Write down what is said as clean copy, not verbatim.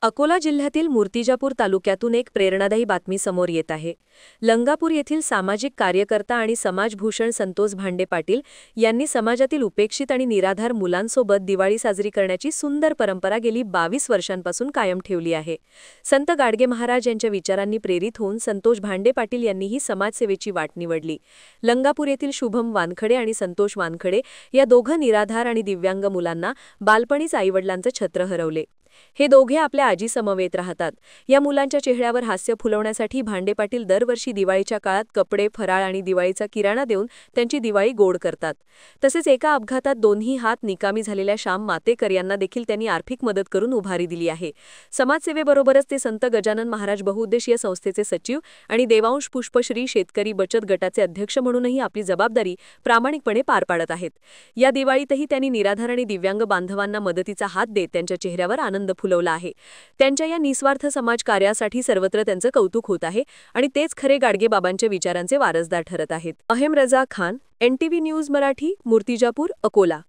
अकोला जिल्ह्यातील मूर्तिजापूर तालुक्यातून एक प्रेरणादायी बातमी समोर येत आहे। लंगापूर येथील सामाजिक कार्यकर्ता आणि समाजभूषण संतोष भांडे पाटील यांनी समाजातील उपेक्षित आणि निराधार मुलांसोबत दिवाळी साजरी करण्याची सुंदर परंपरा गेली 22 वर्षांपासून कायम ठेवली आहे। संत गाडगे महाराज यांच्या विचारांनी प्रेरित होऊन संतोष भांडे पाटील यांनी ही समाजसेवेची वाट निवडली। लंगापूर येथील शुभम वानखडे आणि संतोष वानखडे या दोघं निराधार आणि दिव्यांग मुलांना बालपणीच आईवडिलांचं छत्र हरवले। हे दोघे आपल्या आजी समवेत राहतात। या मुलांच्या चेहऱ्यावर हास्य फुलवण्यासाठी भांडे पाटील दरवर्षी दिवाळीच्या काळात कपडे, फराळ आणि दिवाळीचा किराणा देऊन त्यांची दिवाळी गोड करतात। तसेच एका अपघातात दोन्ही हात निकामी झालेल्या श्याम मातेकर यांना देखील त्यांनी आर्थिक मदत करून उभारी दिली आहे। समाजसेवेबरोबरच ते संत गजानन महाराज बहुउद्देशीय संस्थेचे सचिव आणि देवांश पुष्पश्री शेतकरी बचत गटाचे अध्यक्ष म्हणूनही आपली जबाबदारी प्रामाणिकपणे पार पाडत आहेत। या दिवाळीतही त्यांनी निराधार आणि दिव्यांग बांधवांना मदतीचा हात देत त्यांच्या चेहऱ्यावर आनंद फुलवला आहे। त्यांच्या या निस्वार्थ समाज कार्यासाठी सर्वत्र त्यांचं कौतुक होत आहे आणि तेच खरे गाडगे बाबांच्या विचारांचे वारसदार ठरत आहेत। अहम रजा खान, NTV न्यूज मराठी, मूर्तिजापूर, अकोला।